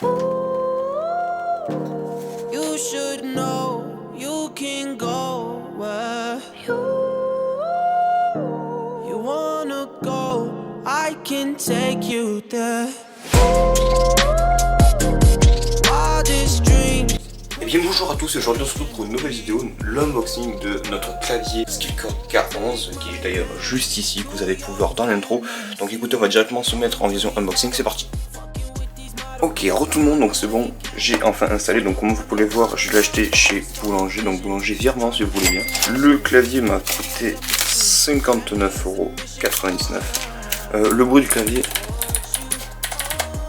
You should know you can go where you wanna go. I can take you there. Wildest dreams. Et bien bonjour à tous, aujourd'hui on se retrouve pour une nouvelle vidéo, l'unboxing de notre clavier Skillcore K11 qui est d'ailleurs juste ici, que vous avez pu voir dans l'intro. Donc écoutez, on va directement se mettre en vision unboxing, c'est parti. Ok, re tout le monde, donc c'est bon, j'ai enfin installé, donc comme vous pouvez voir, je l'ai acheté chez Boulanger, donc Boulanger Virement si vous voulez bien. Le clavier m'a coûté 59,99 €. Le bruit du clavier,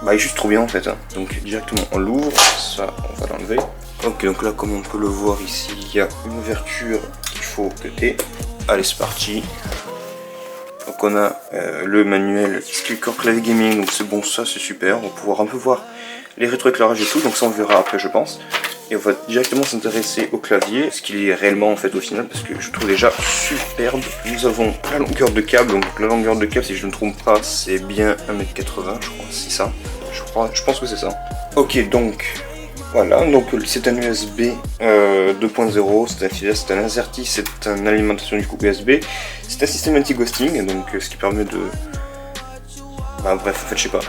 bah il est juste trop bien en fait, hein. Donc directement on l'ouvre, ça on va l'enlever. Ok, donc là comme on peut le voir ici, il y a une ouverture qu'il faut cutter. Allez c'est parti. Donc on a le manuel Skillcore Clavier Gaming, donc c'est bon, ça c'est super, on va pouvoir un peu voir les rétroéclairages et tout, donc ça on verra après je pense. Et on va directement s'intéresser au clavier, ce qu'il est réellement en fait au final, parce que je trouve déjà superbe. Nous avons la longueur de câble, donc la longueur de câble si je ne me trompe pas c'est bien 1,80 m je crois, c'est ça. Je pense que c'est ça. Ok, donc voilà, donc c'est un USB 2.0, c'est un filaire, c'est un AZERTY, c'est une alimentation du coup USB, c'est un système anti-ghosting, donc ce qui permet de... Bah bref, en fait je sais pas.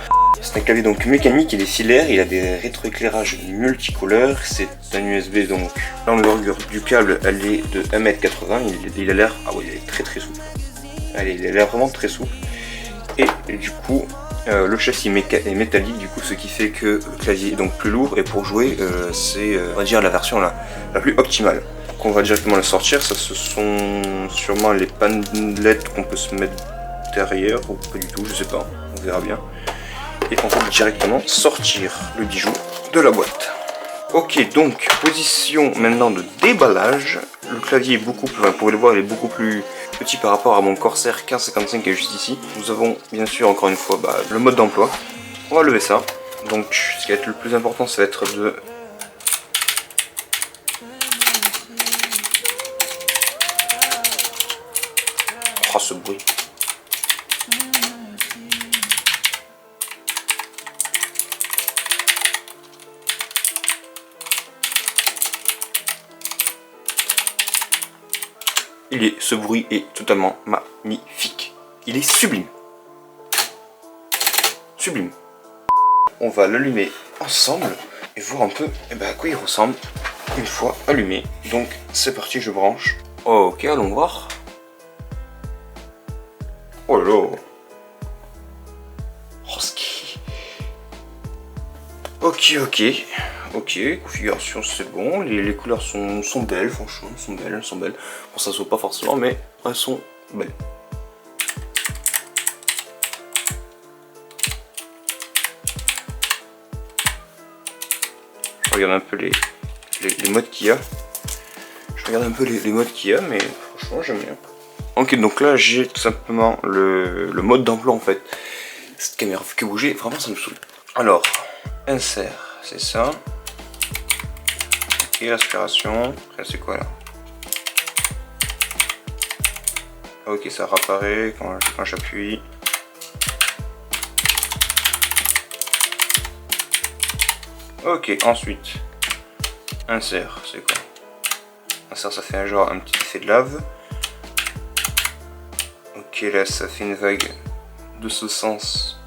C'est un clavier donc mécanique, il est filaire, il a des rétroéclairages multicouleurs, c'est un USB donc la longueur du câble elle est de 1,80 m, il a l'air, ah ouais il est très souple, allez il a l'air vraiment très souple, et du coup le châssis est métallique, du coup ce qui fait que le clavier est donc plus lourd, et pour jouer c'est on va dire la version la plus optimale. Donc on va directement le sortir, ça ce sont sûrement les panelettes qu'on peut se mettre derrière, ou pas du tout, je sais pas, on verra bien. Et on va directement sortir le bijou de la boîte. Ok, donc position maintenant de déballage. Le clavier est beaucoup plus, vous pouvez le voir, il est beaucoup plus petit par rapport à mon Corsair 1555 qui est juste ici. Nous avons bien sûr encore une fois le mode d'emploi. On va lever ça. Donc ce qui va être le plus important, ça va être de... Oh ce bruit. Ce bruit est totalement magnifique. Il est sublime. Sublime. On va l'allumer ensemble et voir un peu à quoi il ressemble une fois allumé. Donc c'est parti, je branche. Ok, allons voir. Oh là là. Oh, ski. Ok, configuration c'est bon, les couleurs sont belles, franchement, elles sont belles. Bon, ça se voit pas forcément, mais elles sont belles. Je regarde un peu les modes qu'il y a. Mais franchement j'aime bien. Ok, donc là j'ai tout simplement le mode d'emploi en fait. Cette caméra fait que bouger, vraiment ça me saoule. Alors, insert. C'est ça. Ok, l'aspiration. C'est quoi là? Ok, ça réapparaît quand j'appuie. Ok, ensuite. Insert, c'est quoi? Insert, ça fait un petit effet de lave. Ok, là ça fait une vague de ce sens.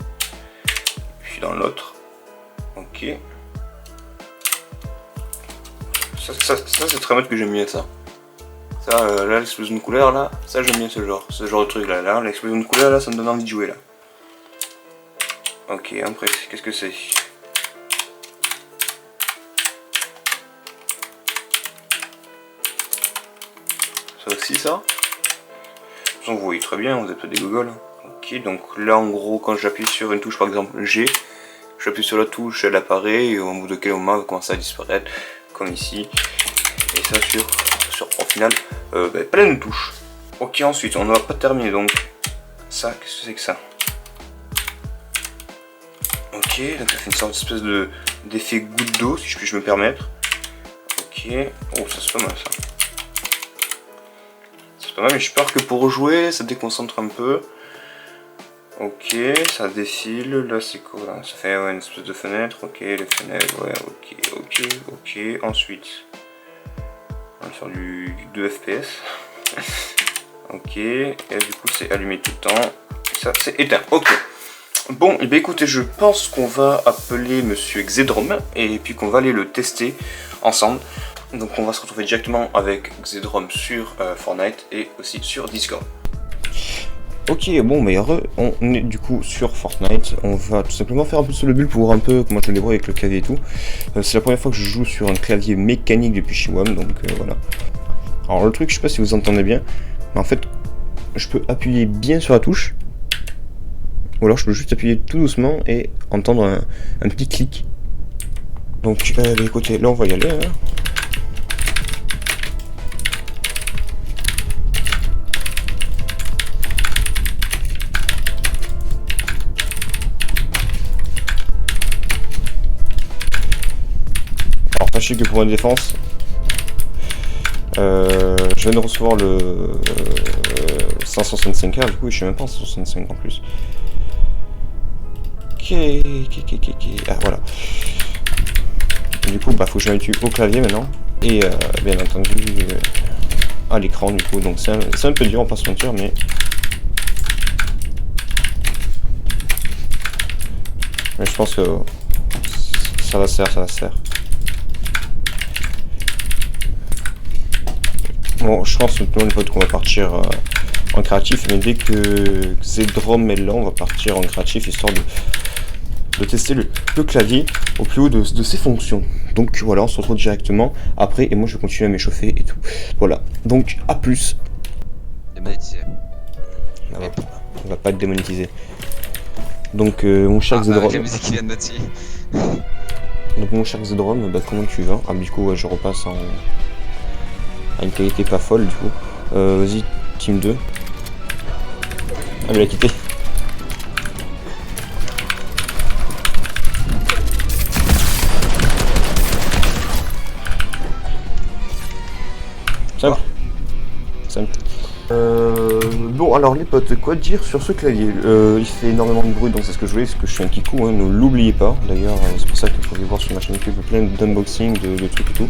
Puis dans l'autre. Ok. Ça c'est très mode que j'aime bien ça. Ça là l'explosion de couleur là, ça j'aime bien ce genre de truc là. L'explosion de couleur là, ça me donne envie de jouer là. Ok, après qu'est-ce que c'est? Ça aussi ça. Vous voyez très bien, vous êtes pas des gogoles. Ok, donc là en gros quand j'appuie sur une touche par exemple G, j'appuie sur la touche, elle apparaît et au bout de quelques moments elle va commencer à disparaître comme ici. Et ça sur au final plein de touches. Ok, ensuite on ne va pas terminer donc ça, qu'est-ce que c'est que ça? Ok, donc ça fait une sorte d'espèce d'effet goutte d'eau si je puis me permettre. Ok, oh ça c'est pas mal ça. C'est pas mal, mais j'ai peur que pour jouer ça déconcentre un peu. Ok, ça défile, là c'est quoi là? Ça fait ouais, une espèce de fenêtre, ok, les fenêtres, ouais, ok. Ensuite, on va faire du 2 FPS. Ok, et du coup c'est allumé tout le temps, et ça c'est éteint, ok. Bon, et bien écoutez, je pense qu'on va appeler Monsieur Xedrom, et puis qu'on va aller le tester ensemble. Donc on va se retrouver directement avec Xedrom sur Fortnite et aussi sur Discord. Ok, bon, mais heureux, on est du coup sur Fortnite. On va tout simplement faire un peu sur le build pour voir un peu comment je me débrouille avec le clavier et tout. C'est la première fois que je joue sur un clavier mécanique depuis Chiwam, donc voilà. Alors le truc, je sais pas si vous entendez bien, mais en fait, je peux appuyer bien sur la touche, ou alors je peux juste appuyer tout doucement et entendre un petit clic. Donc, écoutez, là on va y aller. Hein. Sachez que pour une défense, je viens de recevoir le 165K, du coup je suis même pas en 165 en plus. Ok. Ah voilà. Du coup bah faut que je m'habitue au clavier maintenant. Et bien entendu à l'écran du coup, donc c'est un peu dur, on va pas se mentir, mais je pense que ça va se faire. Bon, je pense maintenant les potes qu'on va partir en créatif, mais dès que Xedrom est là, on va partir en créatif histoire de tester le clavier au plus haut de ses fonctions. Donc voilà, on se retrouve directement après et moi je vais continuer à m'échauffer et tout. Voilà, donc à plus. Démonétisé. On va pas être démonétisé. Donc mon cher Xedrom. La musique qui vient de noter. Donc mon cher Xedrom, bah, comment tu vas? Ah du coup ouais, je repasse à une qualité pas folle du coup. Vas-y, team 2. Ah mais il a quitté. Simple. Bon alors les potes, quoi dire sur ce clavier? Il fait énormément de bruit, donc c'est ce que je voulais, parce que je suis un kikou, hein, ne l'oubliez pas. D'ailleurs c'est pour ça que vous pouvez voir sur ma chaîne YouTube plein d'unboxing, de trucs et tout.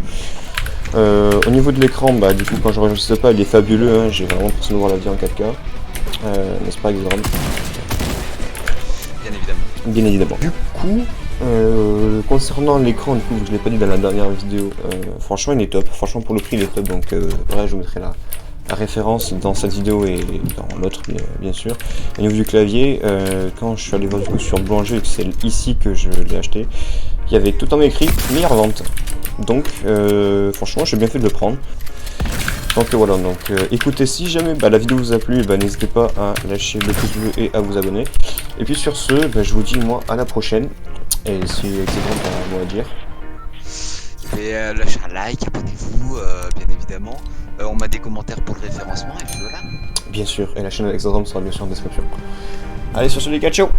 Au niveau de l'écran, bah du coup quand je rejoue pas, il est fabuleux, hein, j'ai vraiment l'impression de voir la vie en 4K. N'est-ce pas Xedrom? Bien évidemment. Bien évidemment. Du coup, concernant l'écran, du coup, je l'ai pas dit dans la dernière vidéo, franchement il est top, franchement pour le prix il est top, donc là je vous mettrai la référence dans cette vidéo et dans l'autre bien sûr. Au niveau du clavier, quand je suis allé voir du coup sur Boulanger, c'est ici que je l'ai acheté, il y avait tout en écrit meilleure vente. Donc franchement j'ai bien fait de le prendre. Donc voilà, donc écoutez, si jamais la vidéo vous a plu, n'hésitez pas à lâcher le pouce bleu et à vous abonner. Et puis sur ce, je vous dis moi à la prochaine. Et si Xedrom a un mot à dire. Et lâchez un like, abonnez-vous, bien évidemment. On met des commentaires pour le référencement et puis voilà. Bien sûr, et la chaîne avec Xedrom sera bien sûr en description. Allez sur ce les gars, ciao.